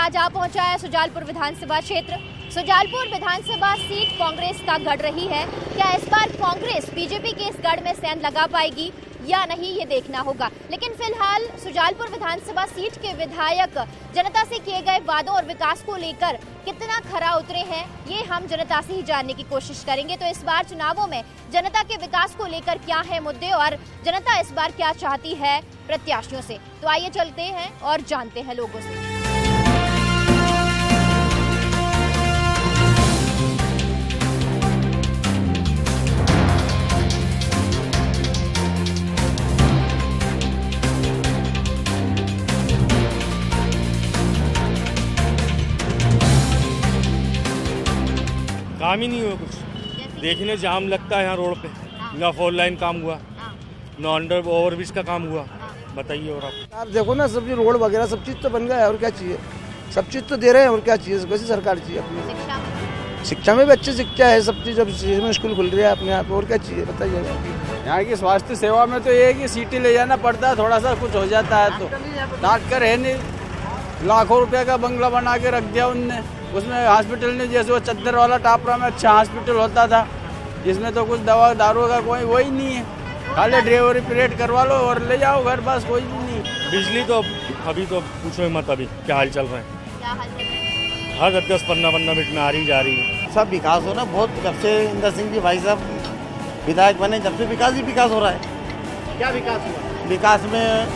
आज आ पहुंचा है सुजालपुर विधानसभा क्षेत्र। सुजालपुर विधानसभा सीट कांग्रेस का गढ़ रही है। क्या इस बार कांग्रेस बीजेपी के इस गढ़ में सेंध लगा पाएगी या नहीं, ये देखना होगा। लेकिन फिलहाल सुजालपुर विधानसभा सीट के विधायक जनता से किए गए वादों और विकास को लेकर कितना खरा उतरे हैं, ये हम जनता से ही जानने की कोशिश करेंगे। तो इस बार चुनावों में जनता के विकास को लेकर क्या है मुद्दे और जनता इस बार क्या चाहती है प्रत्याशियों से, तो आइए चलते हैं और जानते हैं लोगों से। काम ही नहीं हुआ कुछ, देखने जाम लगता है यहाँ रोड पे, ना 4 लाइन काम हुआ, ना अंडर ओवरब्रिज का काम हुआ। बताइए और आप देखो ना, सब रोड वगैरह सब चीज़ तो बन गया है, और क्या चाहिए? सब चीज़ तो दे रहे हैं, और क्या चाहिए? वैसी सरकार चाहिए अपनी। शिक्षा में भी अच्छी शिक्षा है, सब चीज़, अब स्कूल खुल रहा है अपने आप, और क्या चाहिए बताइए। यहाँ की स्वास्थ्य सेवा में तो ये है कि सीटी ले जाना पड़ता है, थोड़ा सा कुछ हो जाता है तो डॉक्टर है नहीं, लाखों रुपए का बंगला बना के रख दिया उनने। उसमें हॉस्पिटल ने, जैसे वो चद्दर वाला टापरा में अच्छा हॉस्पिटल होता था, इसमें तो कुछ दवा दारू का कोई वही नहीं है, खाली ड्राइवरी पीरियड करवा लो और ले जाओ घर, बस कोई भी नहीं। बिजली तो अभी तो पूछो मत, अभी क्या हाल चल रहे हैं, हर 10-15 मिनट में आ रही जा रही है। सब विकास हो रहा है बहुत, जब से इंदर सिंह जी भाई साहब विधायक बने, जब से विकास ही विकास हो रहा है। क्या विकास हुआ? विकास में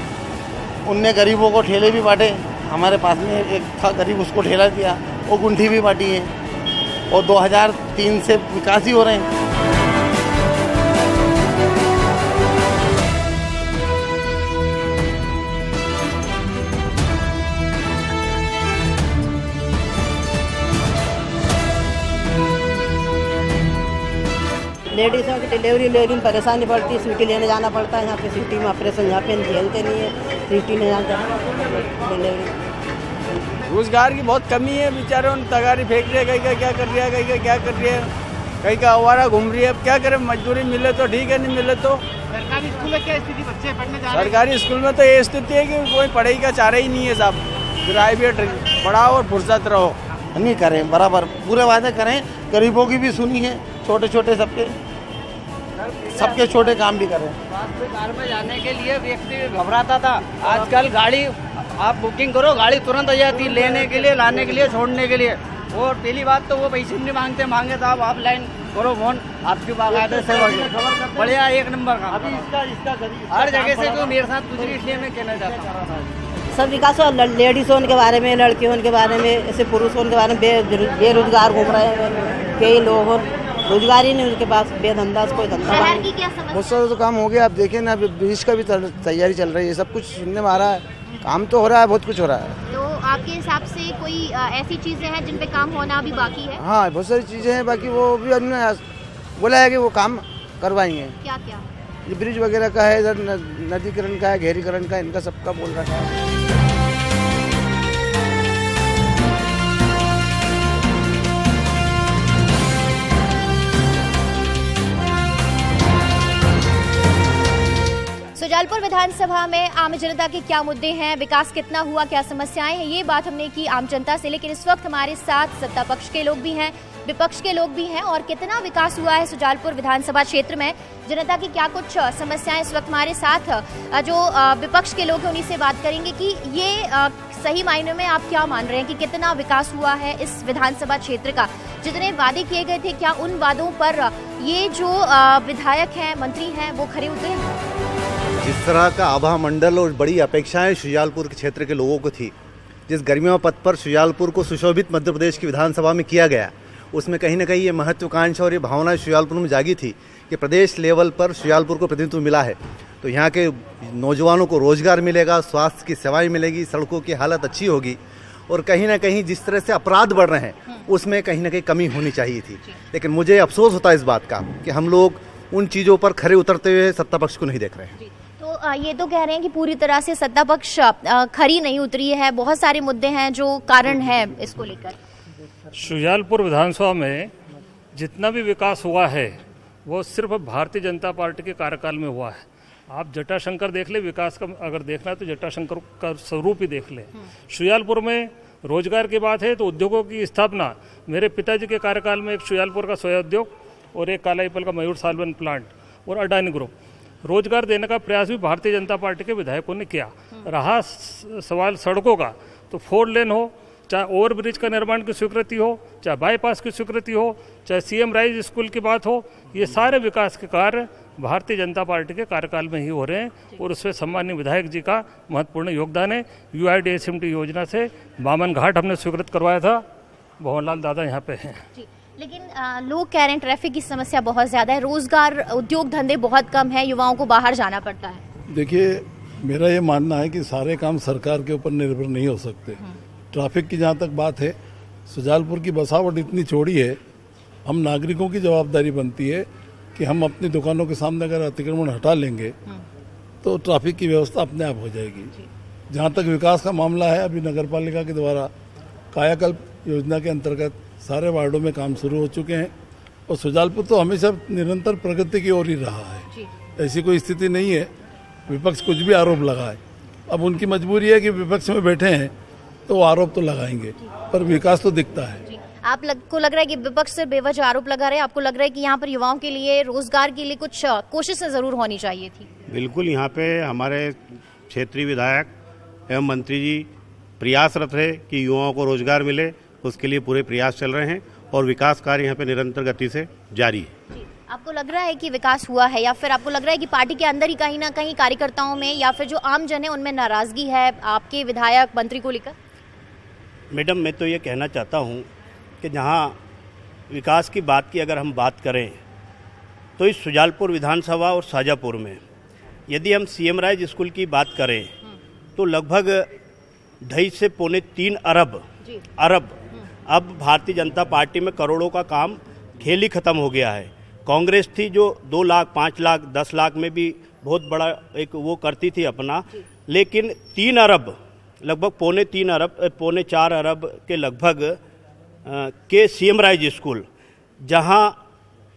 उनने गरीबों को ठेले भी बांटे, हमारे पास में एक था गरीब, उसको ठेला दिया, वो गुंठी भी बांटी है, और 2003 से विकास ही हो रहे हैं। लेडीज़ों की डिलीवरी लेकिन परेशानी पड़ती है, सिटी लेने जाना पड़ता है, यहाँ पे सिटी में ऑपरेशन यहाँ पे झेलते नहीं है, सिटी में जाना डिलीवरी। रोजगार की बहुत कमी है, बेचारे उन तगारी फेंक रहे, कहीं का क्या कर रही है, कहीं का क्या कर रही है, कहीं का आवारा घूम रही है। अब क्या करें, मजदूरी मिले तो ठीक है, नहीं मिले तो। सरकारी स्कूल में क्या स्थिति, बच्चे पढ़ने जा रहे हैं? सरकारी स्कूल में तो ये स्थिति है कि कोई पढ़ाई का चाह ही नहीं है साहब, प्राइवेट पढ़ाओ और फुर्सत रहो। नहीं करें, बराबर पूरे वादे करें, गरीबों की भी सुनी है, छोटे छोटे सबके छोटे काम भी करें। स्वास्थ्य कार्ड में जाने के लिए व्यक्ति घबराता था, आजकल गाड़ी आप बुकिंग करो, गाड़ी तुरंत आ जाती है, लेने के लिए, लाने के लिए, छोड़ने के लिए। और पहली बात तो वो पैसे नहीं मांगे साहब, आप लाइन करो फोन, आपकी बाकायदे से बढ़िया 1 नंबर का। अभी इसका हर जगह से जो मेरे साथ गुजरी, इसलिए मैं कहना चाहता हूँ सब विकास हो। लेडीज़ों के बारे में, लड़कियों के बारे में, ऐसे पुरुषों के बारे में, बेरोजगार घूम रहे हैं कई लोग, रोजगार ही नहीं उनके पास, बेधंधा, कोई धंधा। शहर की क्या समस्या? बहुत सारा तो काम हो गया, आप देखें ना, अभी ब्रिज का भी तैयारी चल रही है, सब कुछ सुनने में आ रहा है, काम तो हो रहा है, बहुत कुछ हो रहा है। तो आपके हिसाब से कोई ऐसी चीजें हैं जिन पे काम होना अभी बाकी है? हाँ, बहुत सारी चीज़ें हैं बाकी, वो भी हमने बोला है कि वो काम करवाएंगे। क्या क्या? ये ब्रिज वगैरह का है, इधर नदीकरण का है, घेरीकरण का, इनका सबका बोल रहा है। सुजालपुर विधानसभा में आम जनता के क्या मुद्दे हैं, विकास कितना हुआ, क्या समस्याएं हैं, ये बात हमने की आम जनता से। लेकिन इस वक्त हमारे साथ सत्ता पक्ष के लोग भी हैं, विपक्ष के लोग भी हैं, और कितना विकास हुआ है सुजालपुर विधानसभा क्षेत्र में, जनता की क्या कुछ समस्याएं। इस वक्त हमारे साथ जो विपक्ष के लोग हैं उन्हीं से बात करेंगे कि ये सही मायने में आप क्या मान रहे हैं कि कितना विकास हुआ है इस विधानसभा क्षेत्र का, जितने वादे किए गए थे, क्या उन वादों पर ये जो विधायक हैं, मंत्री हैं, वो खरे उतरे हैं? जिस तरह का आभा मंडल और बड़ी अपेक्षाएं शुजालपुर के क्षेत्र के लोगों को थी, जिस गरिमा पथ पर शुजालपुर को सुशोभित मध्य प्रदेश की विधानसभा में किया गया, उसमें कहीं ना कहीं ये महत्वाकांक्षा और ये भावना शुजालपुर में जागी थी कि प्रदेश लेवल पर शुजालपुर को प्रतिनिधित्व मिला है, तो यहाँ के नौजवानों को रोजगार मिलेगा, स्वास्थ्य की सेवाएं मिलेगी, सड़कों की हालत अच्छी होगी, और कहीं ना कहीं जिस तरह से अपराध बढ़ रहे हैं उसमें कहीं ना कहीं कमी होनी चाहिए थी। लेकिन मुझे अफसोस होता है इस बात का कि हम लोग उन चीज़ों पर खरे उतरते हुए सत्ता पक्ष को नहीं देख रहे हैं। तो ये तो कह रहे हैं कि पूरी तरह से सत्ता पक्ष खरी नहीं उतरी है, बहुत सारे मुद्दे हैं जो कारण है इसको लेकर। शुजालपुर विधानसभा में जितना भी विकास हुआ है वो सिर्फ भारतीय जनता पार्टी के कार्यकाल में हुआ है। आप जटाशंकर देख ले, विकास का अगर देखना है तो जटाशंकर का स्वरूप ही देख ले। शुजालपुर में रोजगार की बात है तो उद्योगों की स्थापना मेरे पिताजी के कार्यकाल में एक शुजालपुर का सोया उद्योग और एक कालाईपल का मयूर सालवन प्लांट और अडानी ग्रुप, रोजगार देने का प्रयास भी भारतीय जनता पार्टी के विधायकों ने किया। रहा सवाल सड़कों का, तो 4 लेन हो, चाहे ओवरब्रिज का निर्माण की स्वीकृति हो, चाहे बाईपास की स्वीकृति हो, चाहे सीएम राइज स्कूल की बात हो, ये सारे विकास के कार्य भारतीय जनता पार्टी के कार्यकाल में ही हो रहे हैं और उसमें सम्मानीय विधायक जी का महत्वपूर्ण योगदान है। UIDSMT योजना से बामन घाट हमने स्वीकृत करवाया था, भवनलाल दादा यहाँ पे हैं। लेकिन लोग कह रहे हैं ट्रैफिक की समस्या बहुत ज़्यादा है, रोजगार उद्योग धंधे बहुत कम है, युवाओं को बाहर जाना पड़ता है। देखिए, मेरा ये मानना है कि सारे काम सरकार के ऊपर निर्भर नहीं हो सकते। ट्रैफिक की जहाँ तक बात है, शुजालपुर की बसावट इतनी चौड़ी है, हम नागरिकों की जवाबदारी बनती है कि हम अपनी दुकानों के सामने अगर अतिक्रमण हटा लेंगे तो ट्रैफिक की व्यवस्था अपने आप हो जाएगी। जहाँ तक विकास का मामला है, अभी नगर पालिका के द्वारा कायाकल्प योजना के अंतर्गत सारे वार्डों में काम शुरू हो चुके हैं और शुजालपुर तो हमेशा निरंतर प्रगति की ओर ही रहा है। ऐसी कोई स्थिति नहीं है विपक्ष कुछ भी आरोप लगाए। अब उनकी मजबूरी है कि विपक्ष में बैठे हैं तो आरोप तो लगाएंगे, पर विकास तो दिखता है। आपको लग रहा है कि विपक्ष से बेवजह आरोप लगा रहे हैं, आपको लग रहा है कि यहाँ पर युवाओं के लिए रोजगार के लिए कुछ कोशिशें जरूर होनी चाहिए थी? बिल्कुल, यहाँ पे हमारे क्षेत्रीय विधायक एवं मंत्री जी प्रयासरत है कि युवाओं को रोजगार मिले, उसके लिए पूरे प्रयास चल रहे हैं और विकास कार्य यहाँ पे निरंतर गति से जारी है। आपको लग रहा है कि विकास हुआ है या फिर आपको लग रहा है कि पार्टी के अंदर ही कहीं ना कहीं कार्यकर्ताओं में या फिर जो आम जन है उनमें नाराजगी है आपके विधायक मंत्री को लेकर? मैडम, मैं तो ये कहना चाहता हूँ कि जहाँ विकास की बात की अगर हम बात करें तो इस शुजालपुर विधानसभा और शाजापुर में यदि हम सीएम राइज स्कूल की बात करें तो लगभग 2.5 से 3 अरब अब भारतीय जनता पार्टी में करोड़ों का काम खेल ही खत्म हो गया है। कांग्रेस थी जो 2 लाख, 5 लाख, 10 लाख में भी बहुत बड़ा एक वो करती थी अपना, लेकिन 3 अरब लगभग 4 अरब के लगभग के सीएम राइज स्कूल, जहां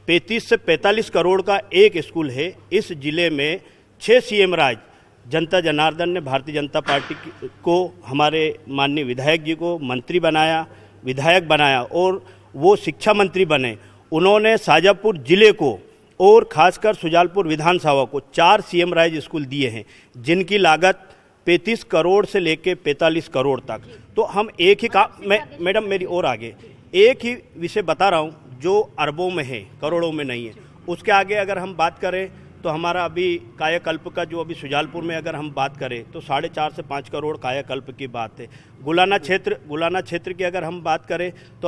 35 से 45 करोड़ का एक स्कूल है। इस जिले में 6 सीएम राइज जनता जनार्दन ने भारतीय जनता पार्टी को, हमारे माननीय विधायक जी को मंत्री बनाया, विधायक बनाया और वो शिक्षा मंत्री बने। उन्होंने शाजापुर जिले को और खासकर शुजालपुर विधानसभा को 4 सीएम राइज स्कूल दिए हैं, जिनकी लागत 35 करोड़ से लेकर 45 करोड़ तक। तो हम एक ही काम, मैडम मेरी और आगे एक ही विषय बता रहा हूँ जो अरबों में है, करोड़ों में नहीं है। उसके आगे अगर हम बात करें तो हमारा अभी कायाकल्प का जो अभी शुजालपुर में अगर हम बात करें तो 4.5 से 5 करोड़ कायाकल्प की बात है। गुलाना क्षेत्र की अगर हम बात करें तो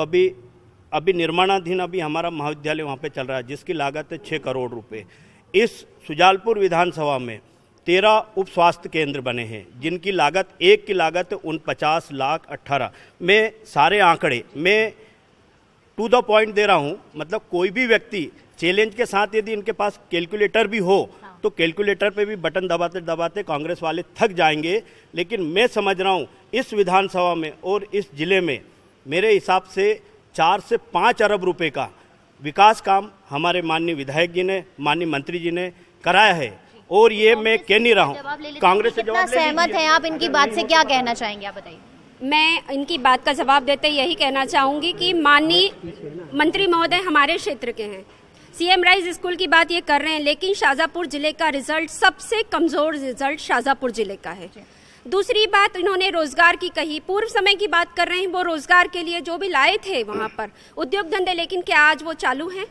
अभी निर्माणाधीन अभी हमारा महाविद्यालय वहाँ पे चल रहा है, जिसकी लागत है 6 करोड़ रुपए। इस शुजालपुर विधानसभा में 13 उप स्वास्थ्य केंद्र बने हैं, जिनकी लागत एक की लागत 49,18,00,000। मैं सारे आंकड़े मैं टू द पॉइंट दे रहा हूँ, मतलब कोई भी व्यक्ति चैलेंज के साथ यदि इनके पास कैलकुलेटर भी हो तो कैलकुलेटर पे भी बटन दबाते दबाते कांग्रेस वाले थक जाएंगे। लेकिन मैं समझ रहा हूँ इस विधानसभा में और इस जिले में मेरे हिसाब से 4 से 5 अरब रुपए का विकास काम हमारे माननीय विधायक जी ने, माननीय मंत्री जी ने कराया है। और ये मैं कह नहीं रहा हूँ, कांग्रेस से जवाब सहमत है आप इनकी बात से, क्या कहना चाहेंगे आप बताइए? मैं इनकी बात का जवाब देते यही कहना चाहूंगी कि माननीय मंत्री महोदय हमारे क्षेत्र के हैं, सीएम राइज स्कूल की बात ये कर रहे हैं, लेकिन शाजापुर जिले का रिजल्ट सबसे कमजोर रिजल्ट शाजापुर जिले का है। दूसरी बात इन्होंने रोजगार की कही, पूर्व समय की बात कर रहे हैं, वो रोजगार के लिए जो भी लाए थे वहां पर उद्योग धंधे, लेकिन क्या आज वो चालू हैं?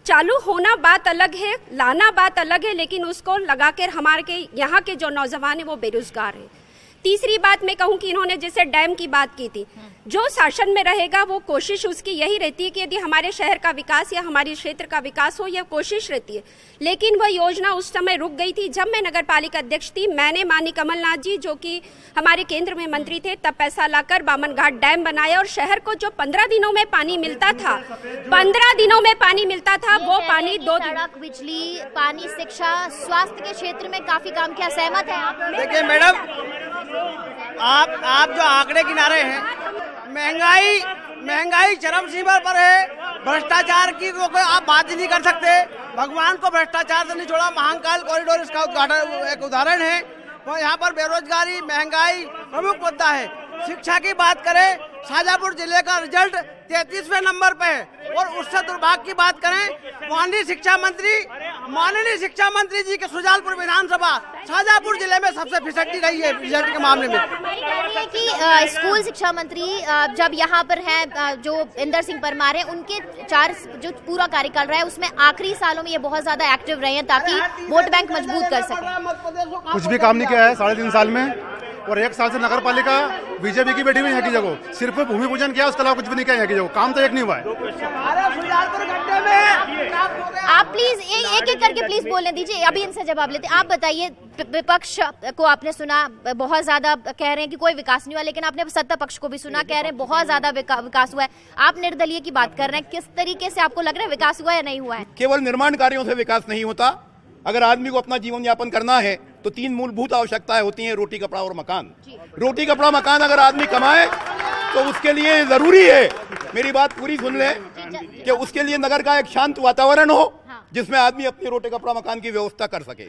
चालू होना बात अलग है, लाना बात अलग है, लेकिन उसको लगाकर हमारे यहाँ के जो नौजवान है वो बेरोजगार है। तीसरी बात मैं कहूँ कि इन्होंने जैसे डैम की बात की थी, जो शासन में रहेगा वो कोशिश उसकी यही रहती है कि यदि हमारे शहर का विकास या हमारे क्षेत्र का विकास हो, यह कोशिश रहती है। लेकिन वह योजना उस समय रुक गई थी जब मैं नगर पालिका अध्यक्ष थी। मैंने माननीय कमलनाथ जी जो कि हमारे केंद्र में मंत्री थे, तब पैसा लाकर बामन घाट डैम बनाया और शहर को जो 15 दिनों में पानी मिलता था, 15 दिनों में पानी मिलता था, वो पानी 2 दिन। सड़क, बिजली, पानी, शिक्षा, स्वास्थ्य के क्षेत्र में काफी काम किया। सहमत है आप? देखिए मैडम, आप जो आंकड़े गिना रहे हैं, महंगाई चरम सीमा पर है, भ्रष्टाचार की तो कोई आप बात ही नहीं कर सकते। भगवान को भ्रष्टाचार से नहीं छोड़ा, महाकाल कॉरिडोर इसका एक उदाहरण है। तो यहाँ पर बेरोजगारी, महंगाई प्रमुख मुद्दा है। शिक्षा की बात करें शाजापुर जिले का रिजल्ट 33वें नंबर पे है। और उससे दुर्भाग्य की बात करें, माननीय शिक्षा मंत्री जी के सुजालपुर विधानसभा शाजापुर जिले में सबसे फिसड्डी रही है रिजल्ट के मामले में। कि स्कूल शिक्षा मंत्री जब यहाँ पर हैं जो इंदर सिंह परमार हैं, उनके 4 जो पूरा कार्यकाल रहा है उसमें आखिरी सालों में ये बहुत ज्यादा एक्टिव रहे हैं ताकि वोट बैंक मजबूत कर सके। कुछ भी काम नहीं किया है 3.5 साल में, और 1 साल से नगर पालिका बीजेपी की बैठी हुई है की जगह, सिर्फ भूमि पूजन किया, उसके अलावा कुछ भी नहीं किया है की जगह, काम तो एक नहीं हुआ है। आप प्लीज एक एक करके प्लीज बोलने दीजिए, अभी इनसे जवाब लेते। आप बताइए, विपक्ष को आपने सुना बहुत ज्यादा कह रहे हैं कि कोई विकास नहीं हुआ, लेकिन आपने सत्ता पक्ष को भी सुना, कह रहे हैं बहुत ज्यादा विकास हुआ है। आप निर्दलीय की बात कर रहे हैं, किस तरीके से आपको लग रहा है विकास हुआ या नहीं हुआ है? केवल निर्माण कार्यों से विकास नहीं होता। अगर आदमी को अपना जीवन यापन करना है तो 3 मूलभूत आवश्यकताएं होती हैं, रोटी, कपड़ा और मकान। रोटी, कपड़ा, मकान अगर आदमी कमाए तो उसके लिए जरूरी है, मेरी बात पूरी सुन ले, कि उसके लिए नगर का एक शांत वातावरण हो जिसमें आदमी अपनी रोटी, कपड़ा, मकान की व्यवस्था कर सके।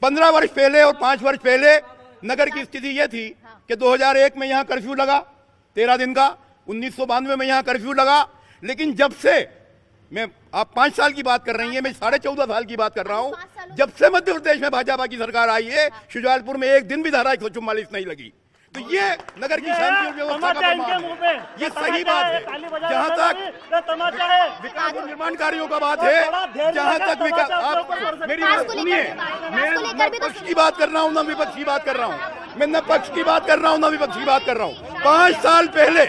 15 वर्ष पहले और 5 वर्ष पहले नगर की स्थिति ये थी कि 2001 में यहाँ कर्फ्यू लगा 13 दिन का, 1992 में यहाँ कर्फ्यू लगा, लेकिन जब से आप 5 साल की बात कर रही हैं, मैं 14.5 साल की बात कर रहा हूं, जब से मध्य प्रदेश में भाजपा की सरकार आई है, शुजालपुर में एक दिन भी धारा 144 नहीं लगी। तो ये नगर की शांति और व्यवस्था का प्रमाण है, ये सही बात है। जहां तक विकास और निर्माण कार्यों का बात है, जहां तक विकास, आप मेरी बात सुनिए, मैं न पक्ष की बात कर रहा हूं, न विपक्ष की बात कर रहा हूं, मैं न पक्ष की बात कर रहा हूं, न विपक्ष की बात कर रहा हूं। 5 साल पहले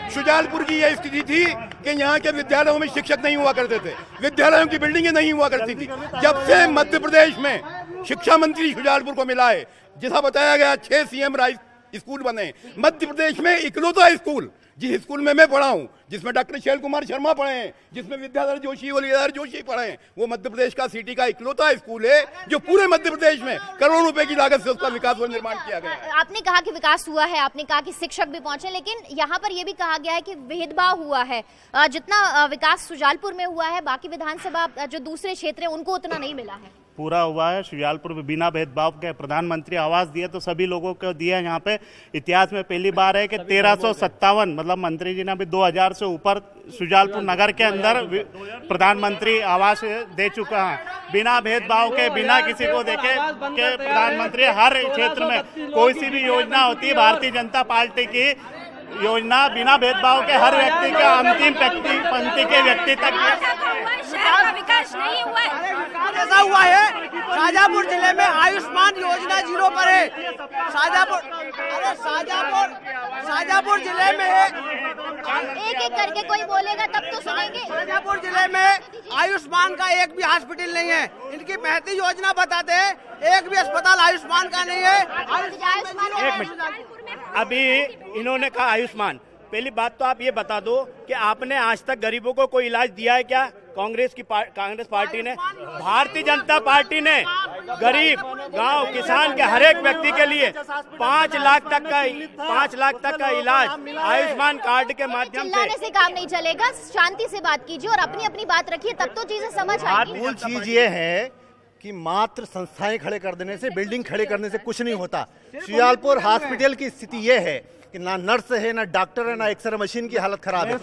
शुजालपुर की यह स्थिति थी कि यहाँ के विद्यालयों में शिक्षक नहीं हुआ करते थे, विद्यालयों की बिल्डिंगें नहीं हुआ करती थी। जब से मध्य प्रदेश में शिक्षा मंत्री शुजालपुर को मिला है, जैसा बताया गया 6 सीएम राइज स्कूल बने मध्य प्रदेश में, इकलौता स्कूल जिस स्कूल में मैं पढ़ा हूं, जिसमें डॉक्टर शैल कुमार शर्मा पढ़े हैं, जिसमें विद्याधर जोशी और लीलाधर जोशी पढ़े हैं, वो मध्य प्रदेश का सिटी का इकलौता स्कूल है जो पूरे मध्य प्रदेश में करोड़ों रुपए की लागत से उसका विकास और निर्माण किया गया है। आपने कहा कि विकास हुआ है, आपने कहा कि शिक्षक भी पहुंचे, लेकिन यहाँ पर यह भी कहा गया है कि भेदभाव हुआ है। जितना विकास शुजालपुर में हुआ है, बाकी विधानसभा जो दूसरे क्षेत्र है उनको उतना नहीं मिला है। पूरा हुआ है शुजालपुर में बिना भेदभाव के। प्रधानमंत्री आवास दिए तो सभी लोगों को दिया। यहाँ पे इतिहास में पहली बार है कि 1357 मतलब मंत्री जी ने अभी 2000 से ऊपर शुजालपुर नगर के अंदर प्रधानमंत्री आवास दे चुका है, बिना भेदभाव के, बिना किसी को देखे के। प्रधानमंत्री हर क्षेत्र में कोई सी भी योजना होती है, भारतीय जनता पार्टी की योजना बिना भेदभाव के हर व्यक्ति के अंतिम पंक्ति के व्यक्ति तक विकास नहीं हुआ है। ऐसा हुआ है, शाजापुर जिले में आयुष्मान योजना 0 पर है। शाजापुर जिले में एक एक करके कोई बोलेगा तब तो सुनेंगे। शाजापुर जिले में आयुष्मान का एक भी हॉस्पिटल नहीं है। इनकी महती योजना बताते हैं, एक भी अस्पताल आयुष्मान का नहीं है। अभी इन्होंने कहा आयुष्मान, पहली बात तो आप ये बता दो कि आपने आज तक गरीबों को कोई इलाज दिया है क्या? कांग्रेस पार्टी ने, भारतीय जनता पार्टी ने गरीब गांव किसान के हर एक व्यक्ति के लिए 5 लाख तक का इलाज आयुष्मान कार्ड के माध्यम से। चिल्लाने से काम नहीं चलेगा, शांति से बात कीजिए और अपनी अपनी बात रखिए, तब तो चीजें समझ आएंगी। मूल चीज ये है कि मात्र संस्थाएं खड़े कर देने से, बिल्डिंग खड़े करने से कुछ नहीं होता। शुजालपुर हॉस्पिटल की स्थिति ये है कि ना नर्स है, ना डॉक्टर है, ना एक्सरे मशीन की हालत खराब है।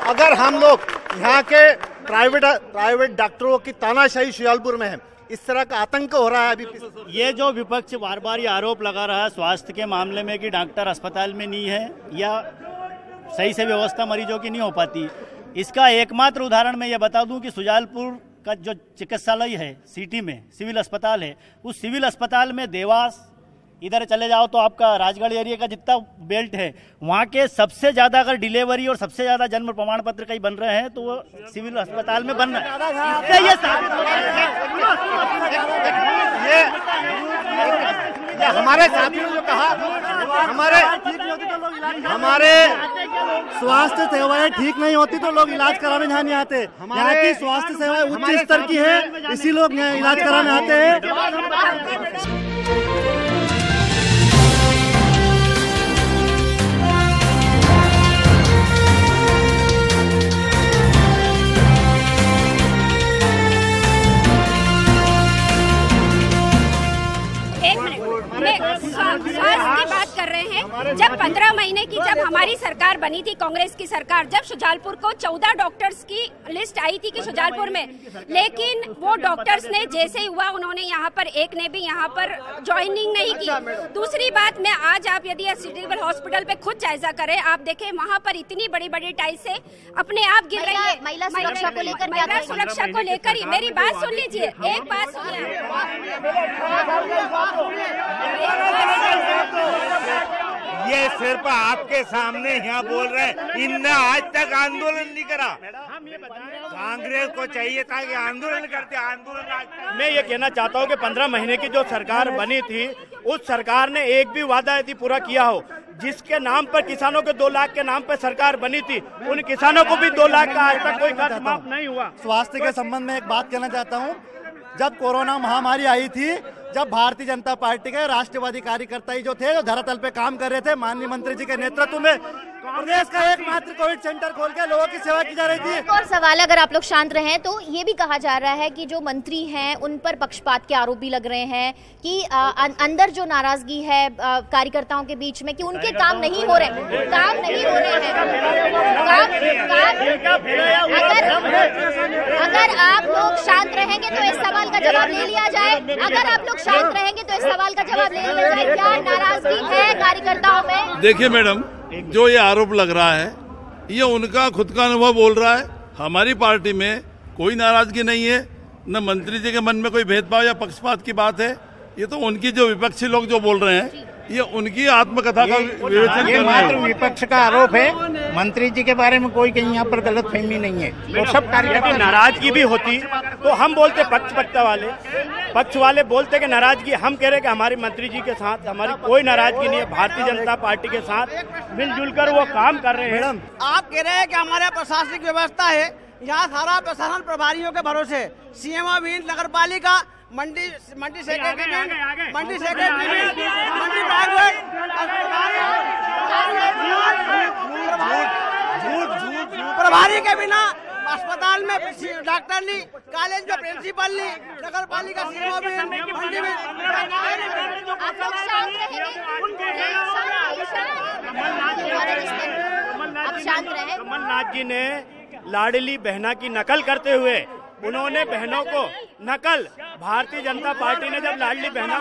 अगर हम लोग यहाँ के प्राइवेट डॉक्टरों की तानाशाही शुजालपुर में है, इस तरह का आतंक हो रहा है अभी। ये जो विपक्ष बार बार ये आरोप लगा रहा है स्वास्थ्य के मामले में कि डॉक्टर अस्पताल में नहीं है या सही से व्यवस्था मरीजों की नहीं हो पाती, इसका एकमात्र उदाहरण मैं ये बता दूं कि शुजालपुर का जो चिकित्सालय है सिटी में, सिविल अस्पताल है, उस सिविल अस्पताल में देवास, इधर चले जाओ तो आपका राजगढ़ एरिया का जितना बेल्ट है, वहाँ के सबसे ज्यादा अगर डिलीवरी और सबसे ज्यादा जन्म प्रमाण पत्र कहीं बन रहे हैं तो वो सिविल अस्पताल में बन रहे हैं। ये हमारे साथियों ने जो कहा, हमारे स्वास्थ्य सेवाएं ठीक नहीं होती तो लोग इलाज कराने यहाँ नहीं आते। यहाँ की स्वास्थ्य सेवाएं उच्च स्तर की है, इसी लोग यहाँ इलाज कराने आते हैं। स्वास्थ्य की बात कर रहे हैं, जब 15 महीने की जब हमारी सरकार बनी थी, कांग्रेस की सरकार, जब शुजालपुर को 14 डॉक्टर्स की लिस्ट आई थी कि शुजालपुर में, लेकिन वो डॉक्टर्स ने जैसे ही हुआ उन्होंने यहाँ पर एक ने भी यहाँ पर ज्वाइनिंग नहीं की। दूसरी बात में आज आप यदि सिविल हॉस्पिटल पे खुद जायजा करें, आप देखें वहाँ पर इतनी बड़ी बड़ी टाइल्स से अपने आप गिर रही है। महिला सुरक्षा को लेकर, महिला सुरक्षा को लेकर ही मेरी बात सुन लीजिए, एक बात सुनिए। ये सिर्फ आपके सामने यहाँ बोल रहे हैं, इनने आज तक आंदोलन नहीं करा। कांग्रेस को चाहिए था कि आंदोलन करते, आंदोलन। मैं ये कहना चाहता हूँ कि 15 महीने की जो सरकार बनी थी, उस सरकार ने एक भी वादा यदि पूरा किया हो, जिसके नाम पर किसानों के 2 लाख के नाम पर सरकार बनी थी, उन किसानों को भी 2 लाख का आज तक कोई कर्ज माफ नहीं हुआ। स्वास्थ्य के संबंध में एक बात कहना चाहता हूँ। जब कोरोना महामारी आई थी, जब भारतीय जनता पार्टी के राष्ट्रवादी कार्यकर्ता ही जो थे, जो धरातल पे काम कर रहे थे, माननीय मंत्री जी के नेतृत्व में प्रदेश का एकमात्र कोविड सेंटर खोल के लोगों की सेवा की जा रही थी। और सवाल, अगर आप लोग शांत रहें तो ये भी कहा जा रहा है कि जो मंत्री हैं उन पर पक्षपात के आरोप भी लग रहे हैं कि अंदर जो नाराजगी है कार्यकर्ताओं के बीच में कि उनके काम नहीं हो रहे हैं। अगर आप लोग शांत रहेंगे तो इस सवाल का जवाब ले लिया जाए। अगर आप लोग शांत रहेंगे तो इस सवाल का जवाब ले लिया जाए। क्या नाराजगी है कार्यकर्ताओं में? देखिए मैडम, जो ये आरोप लग रहा है ये उनका खुद का अनुभव बोल रहा है। हमारी पार्टी में कोई नाराजगी नहीं है, न मंत्री जी के मन में कोई भेदभाव या पक्षपात की बात है। ये तो उनकी जो विपक्षी लोग जो बोल रहे हैं, ये उनकी आत्मकथा का विवेचन ये मात्र विपक्ष का आरोप है। मंत्री जी के बारे में कोई कहीं यहाँ पर गलतफहमी नहीं है। तो सब कार्यकर्ता नाराजगी भी होती तो हम बोलते पक्ष वाले बोलते कि नाराजगी, हम कह रहे कि हमारे मंत्री जी के साथ हमारी कोई नाराजगी नहीं है। भारतीय जनता पार्टी के साथ मिलजुल कर वो काम कर रहे हैं। आप कह रहे हैं कि हमारे प्रशासनिक व्यवस्था है, यहाँ सारा प्रशासन प्रभारियों के भरोसे, सीएमओ भी, नगर पालिका, मंडी सेक्रेटरी, मंडी प्रभारी के बिना अस्पताल में डॉक्टर ली, कॉलेज में प्रिंसिपल ली, नगर पालिका सीएमओ भी, मंडी में। कमलनाथ जी ने लाडली बहना की नकल करते हुए उन्होंने बहनों को नकल, भारतीय जनता पार्टी ने जब लाडली बहना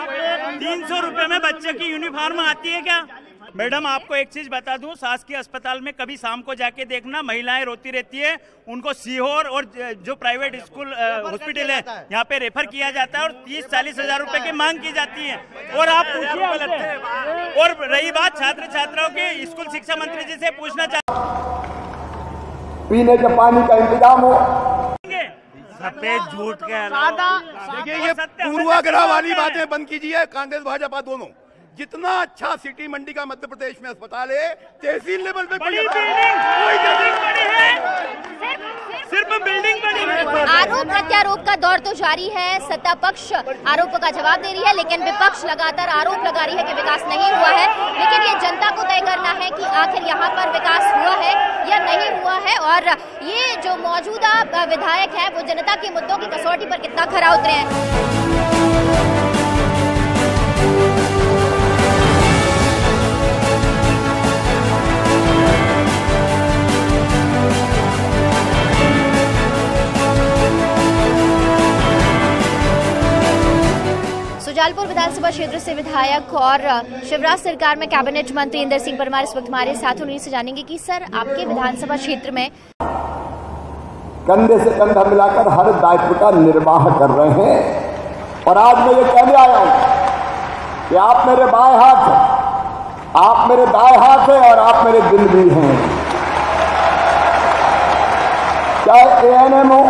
300 रुपए में बच्चे की यूनिफॉर्म आती है क्या? मैडम आपको एक चीज बता दूं, शासकीय अस्पताल में कभी शाम को जाके देखना, महिलाएं रोती रहती है, उनको सीहोर और जो प्राइवेट स्कूल हॉस्पिटल है यहाँ पे रेफर किया जाता है और 30-40 हजार रुपए की मांग की जाती है। और आप पूछिए, और रही बात छात्र छात्राओं की, स्कूल शिक्षा मंत्री जी से पूछना पीने के पानी का इंतजाम हो। सफेद झूठ के अलावा देखिए ये पूर्वाग्रह वाली बातें बंद कीजिए। कांग्रेस भाजपा दोनों, जितना अच्छा सिटी मंडी का मध्य प्रदेश में अस्पताल है, तहसील लेवल पे बड़ी सिर्फ बिल्डिंग बनी है। आरोप प्रत्यारोप का दौर तो जारी है। सत्ता पक्ष आरोपों का जवाब दे रही है, लेकिन विपक्ष लगातार आरोप लगा रही है कि विकास नहीं हुआ है। लेकिन ये जनता को तय करना है कि आखिर यहाँ पर विकास हुआ है या नहीं हुआ है, और ये जो मौजूदा विधायक है वो जनता के मुद्दों की कसौटी पर कितना खरा उतरे हैं। शुजालपुर विधानसभा क्षेत्र से विधायक और शिवराज सरकार में कैबिनेट मंत्री इंदर सिंह परमार इस वक्त हमारे साथ, उन्हीं से जानेंगे कि सर आपके विधानसभा क्षेत्र में कंधे से कंधा मिलाकर हर दायित्व का निर्वाह कर रहे हैं। और आज मैं ये कहने आया हूं कि आप मेरे बाएं हाथ हैं, आप मेरे दाएं हाथ हैं और आप मेरे दिल भी हैं। चाहे एएनएम हो,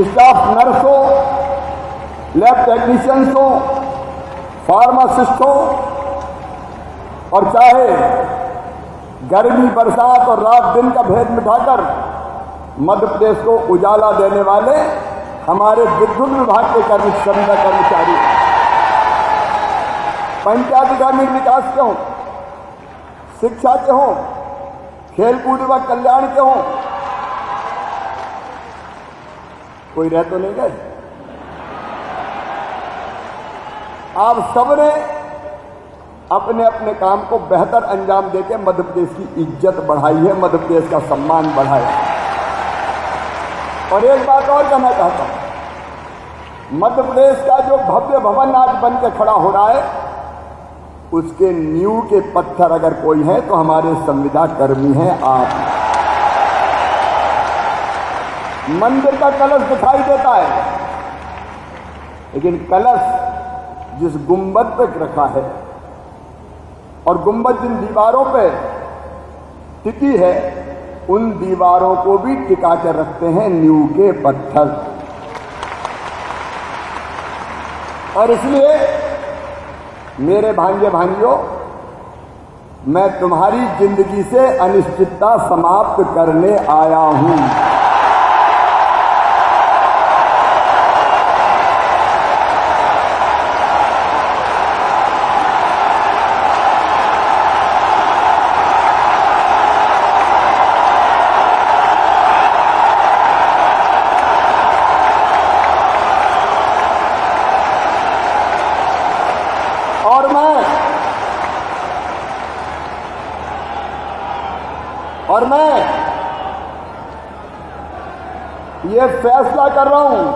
स्टाफ नर्स हो, लैब टेक्नीशियंस हो, फार्मासिस्ट हो, और चाहे गर्मी बरसात और रात दिन का भेद मिटाकर मध्य प्रदेश को उजाला देने वाले हमारे विद्युत विभाग के कर्मचारी, पंचायत ग्रामीण विकास के हों, शिक्षा के हों, खेलकूद व कल्याण के हों, कोई रह तो नहीं गए। आप सबने अपने अपने काम को बेहतर अंजाम देके मध्य प्रदेश की इज्जत बढ़ाई है, मध्य प्रदेश का सम्मान बढ़ाया है। और एक बात और कहना चाहता हूं, मध्य प्रदेश का जो भव्य भवन आज बन के खड़ा हो रहा है, उसके नींव के पत्थर अगर कोई है तो हमारे संविदा कर्मी हैं आप। मंदिर का कलश दिखाई देता है, लेकिन कलश जिस गुंबद पे रखा है और गुंबद जिन दीवारों पे टिकी है, उन दीवारों को भी टिका कर रखते हैं नींव के पत्थर। और इसलिए मेरे भांजे भांजियों, मैं तुम्हारी जिंदगी से अनिश्चितता समाप्त करने आया हूं। और मैं ये फैसला कर रहा हूं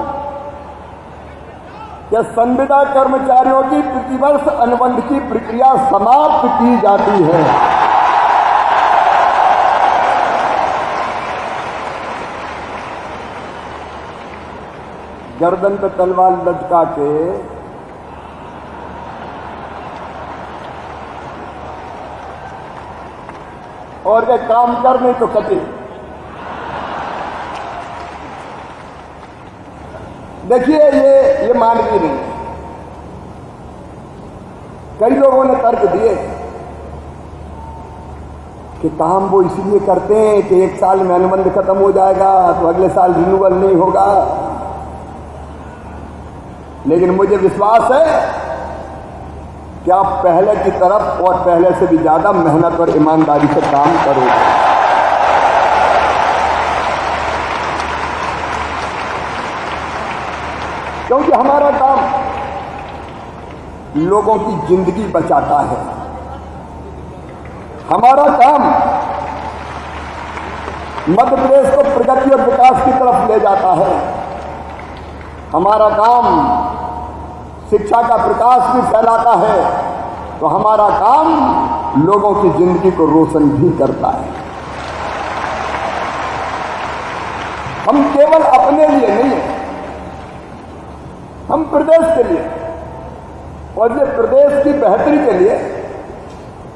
कि संविदा कर्मचारियों की प्रतिवर्ष अनुबंध की प्रक्रिया समाप्त की जाती है। गर्दन पे तलवार लटका के और वे काम कर नहीं तो कटे। देखिए ये मानवीय नहीं है। कई लोगों ने तर्क दिए कि काम वो इसलिए करते हैं कि एक साल में अनुबंध खत्म हो जाएगा तो अगले साल रिन्यूअल नहीं होगा, लेकिन मुझे विश्वास है कि आप पहले की तरफ और पहले से भी ज्यादा मेहनत और ईमानदारी से काम करोगे। क्योंकि हमारा काम लोगों की जिंदगी बचाता है, हमारा काम मध्य प्रदेश को प्रगति और विकास की तरफ ले जाता है, हमारा काम शिक्षा का प्रकाश भी फैलाता है, तो हमारा काम लोगों की जिंदगी को रोशन भी करता है। हम केवल अपने लिए नहीं है, हम प्रदेश के लिए और ये प्रदेश की बेहतरी के लिए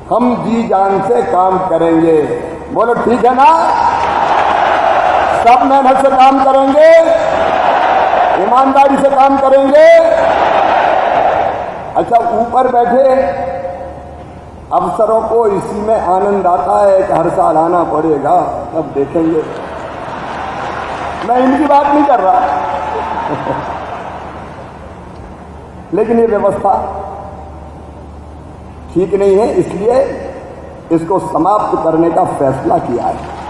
हम जी जान से काम करेंगे। बोलो ठीक है ना? सब मेहनत से काम करेंगे, ईमानदारी से काम करेंगे। अच्छा, ऊपर बैठे अफसरों को इसी में आनंद आता है कि हर साल आना पड़ेगा, तब देखेंगे। मैं इनकी बात नहीं कर रहा लेकिन ये व्यवस्था ठीक नहीं है, इसलिए इसको समाप्त करने का फैसला किया है।